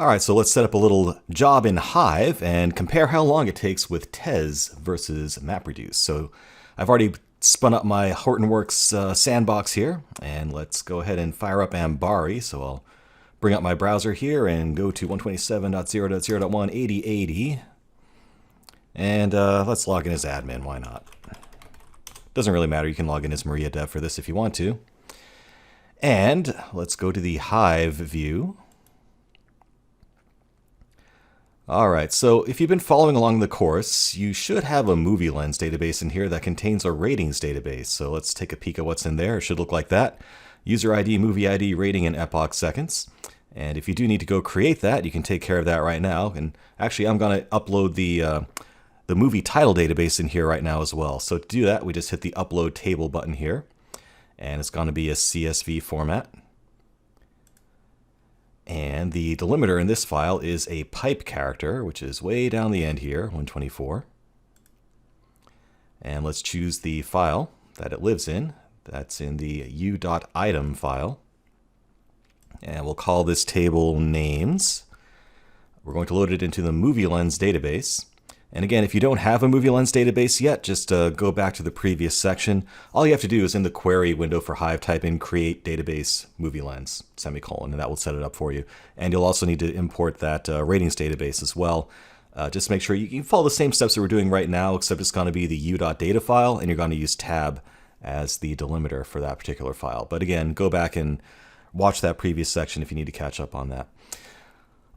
Alright, so let's set up a little job in Hive and compare how long it takes with Tez versus MapReduce. So I've already spun up my Hortonworks sandbox here, and let's go ahead and fire up Ambari. So I'll bring up my browser here and go to 127.0.0.1 and let's log in as admin, why not? Doesn't really matter, you can log in as Maria Dev for this if you want to. And let's go to the Hive view. Alright, so if you've been following along the course, you should have a movie lens database in here that contains a ratings database. So let's take a peek at what's in there. It should look like that. User ID, movie ID, rating, and epoch seconds. And if you do need to go create that, you can take care of that right now. And actually, I'm going to upload the movie title database in here right now as well. So to do that, we just hit the upload table button here. And it's going to be a CSV format. And the delimiter in this file is a pipe character, which is way down the end here, 124. And let's choose the file that it lives in. That's in the u.item file. And we'll call this table names. We're going to load it into the movie lens database. And again, if you don't have a movie lens database yet, just go back to the previous section. All you have to do is in the query window for Hive, type in create database movie lens, semicolon, and that will set it up for you. And you'll also need to import that ratings database as well. Just make sure you can follow the same steps that we're doing right now, except it's going to be the u.data file, and you're going to use tab as the delimiter for that particular file. But again, go back and watch that previous section if you need to catch up on that.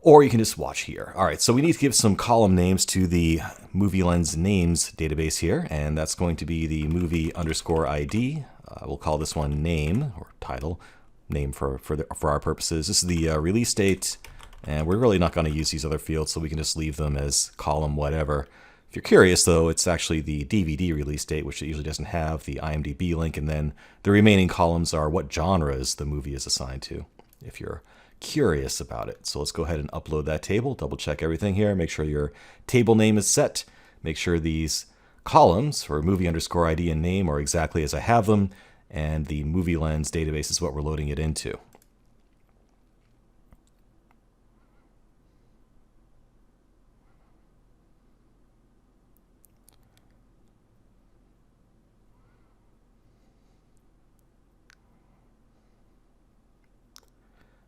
Or you can just watch here. All right, so we need to give some column names to the movie lens names database here, and that's going to be the movie underscore ID. We'll call this one name or title, name for our purposes. This is the release date, and we're really not going to use these other fields, so we can just leave them as column whatever. If you're curious, though, it's actually the DVD release date, which it usually doesn't have the IMDb link, and then the remaining columns are what genres the movie is assigned to, if you're curious about it. So let's go ahead and upload that table, double check everything here, make sure your table name is set, make sure these columns for movie underscore ID and name are exactly as I have them, and the movie lens database is what we're loading it into.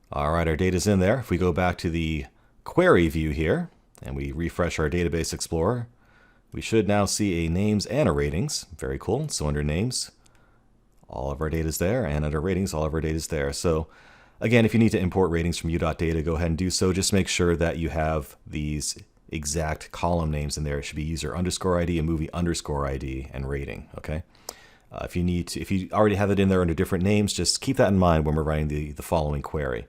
All right, our data's in there. If we go back to the query view here and we refresh our database explorer, we should now see a names and a ratings. Very cool. So under names, all of our data's there, and under ratings, all of our data's there. So again, if you need to import ratings from u.data, go ahead and do so. Just make sure that you have these exact column names in there. It should be user underscore ID and movie underscore ID and rating, okay? If you already have it in there under different names, just keep that in mind when we're writing the following query.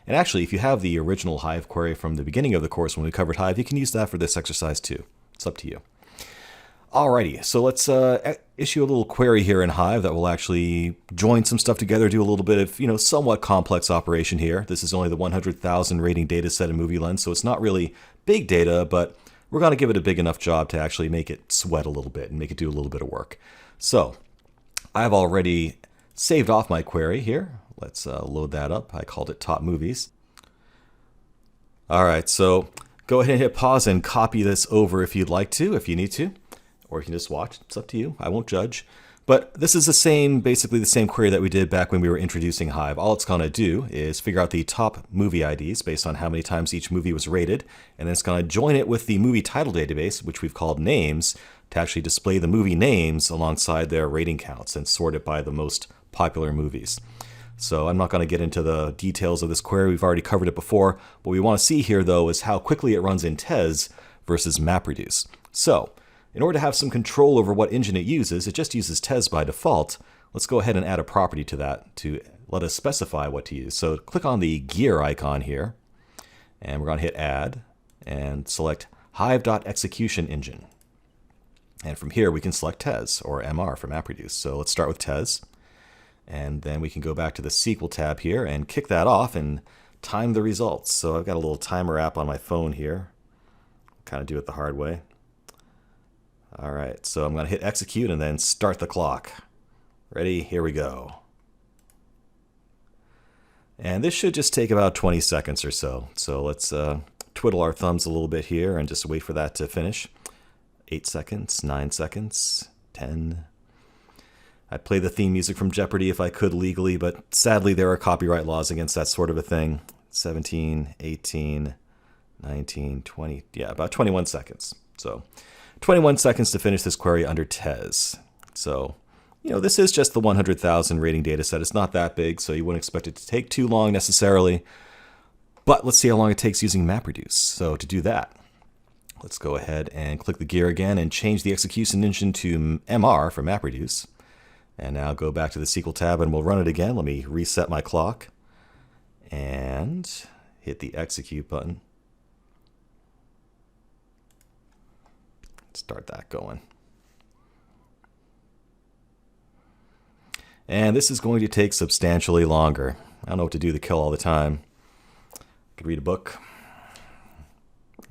And actually, if you have the original Hive query from the beginning of the course when we covered Hive, you can use that for this exercise too. It's up to you. Alrighty, so let's issue a little query here in Hive that will actually join some stuff together, do a little bit of, somewhat complex operation here. This is only the 100,000 rating data set in Movie Lens, so it's not really big data, but we're going to give it a big enough job to actually make it sweat a little bit and make it do a little bit of work. So I've already saved off my query here. Let's load that up. I called it Top Movies. All right, so go ahead and hit pause and copy this over if you'd like to, if you need to, or you can just watch. It's up to you. I won't judge. But this is basically the same query that we did back when we were introducing Hive. All it's going to do is figure out the top movie IDs based on how many times each movie was rated, and then it's going to join it with the movie title database, which we've called names, to actually display the movie names alongside their rating counts and sort it by the most popular movies. So I'm not going to get into the details of this query. We've already covered it before. What we want to see here, though, is how quickly it runs in Tez versus MapReduce. So in order to have some control over what engine it just uses Tez by default. Let's go ahead and add a property to that to let us specify what to use. So click on the gear icon here, and we're going to hit Add, and select Hive.execution engine. And from here, we can select Tez, or MR for MapReduce. So let's start with Tez. And then we can go back to the SQL tab here and kick that off and time the results. So I've got a little timer app on my phone here. Kind of do it the hard way. All right, so I'm going to hit execute and then start the clock. Ready? Here we go. And this should just take about 20 seconds or so. So let's twiddle our thumbs a little bit here and just wait for that to finish. 8 seconds, 9 seconds, 10. I'd play the theme music from Jeopardy if I could legally, but sadly there are copyright laws against that sort of a thing. 17, 18, 19, 20, yeah, about 21 seconds. So 21 seconds to finish this query under TES. So, you know, this is just the 100,000 rating data set. It's not that big, so you wouldn't expect it to take too long necessarily. But let's see how long it takes using MapReduce. So to do that, let's go ahead and click the gear again and change the execution engine to MR for MapReduce. And now go back to the SQL tab and we'll run it again. Let me reset my clock and hit the execute button. Start that going. And this is going to take substantially longer. I don't know what to do to kill all the time. Could read a book.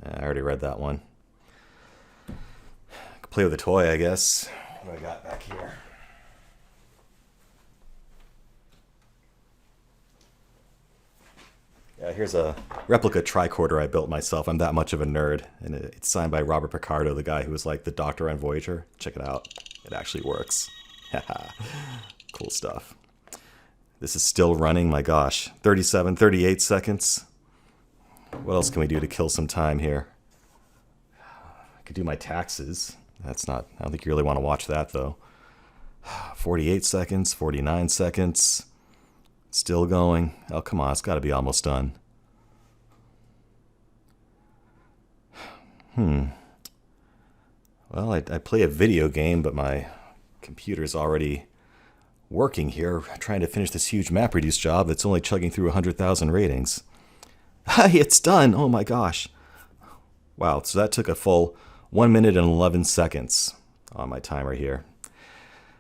I already read that one. Could play with a toy, I guess. What do I got back here? Yeah, here's a replica tricorder I built myself. I'm that much of a nerd. And it's signed by Robert Picardo, the guy who was like the doctor on Voyager. Check it out. It actually works. Cool stuff. This is still running, my gosh. 37, 38 seconds. What else can we do to kill some time here? I could do my taxes. That's not, I don't think you really want to watch that though. 48 seconds, 49 seconds. Still going. Oh, come on, it's got to be almost done. Well, I play a video game, but my computer's already working here, trying to finish this huge MapReduce job that's only chugging through 100,000 ratings. Hey, it's done! Oh my gosh. Wow, so that took a full 1 minute and 11 seconds on my timer here.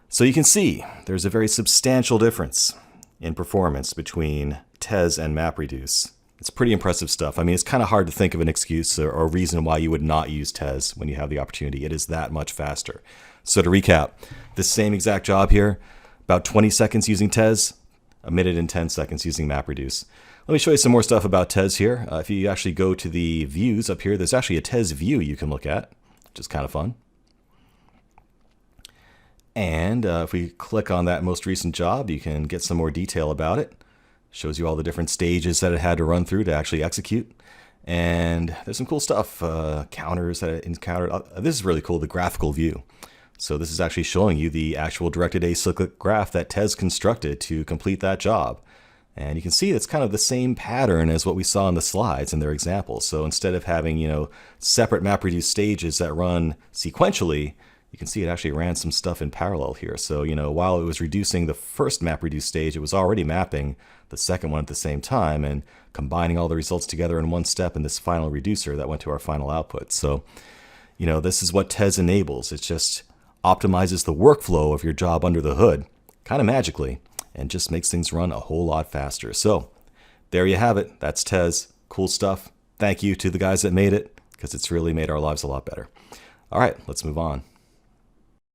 So you can see there's a very substantial difference in performance between TES and MapReduce. It's pretty impressive stuff. I mean, it's kind of hard to think of an excuse or a reason why you would not use TES when you have the opportunity. It is that much faster. So to recap, this same exact job here, about 20 seconds using TES, 1 minute and 10 seconds using MapReduce. Let me show you some more stuff about TES here. If you actually go to the views up here, there's actually a TES view you can look at, which is kind of fun. And if we click on that most recent job, you can get some more detail about it. Shows you all the different stages that it had to run through to actually execute. And there's some cool stuff, counters that it encountered. This is really cool, the graphical view. So this is actually showing you the actual directed acyclic graph that TES constructed to complete that job. And you can see it's kind of the same pattern as what we saw in the slides in their examples. So instead of having, separate MapReduce stages that run sequentially, you can see it actually ran some stuff in parallel here. So, while it was reducing the first MapReduce stage, it was already mapping the second one at the same time and combining all the results together in one step in this final reducer that went to our final output. So, this is what TES enables. It just optimizes the workflow of your job under the hood, kind of magically, and just makes things run a whole lot faster. So, there you have it. That's TES. Cool stuff. Thank you to the guys that made it, because it's really made our lives a lot better. All right, let's move on.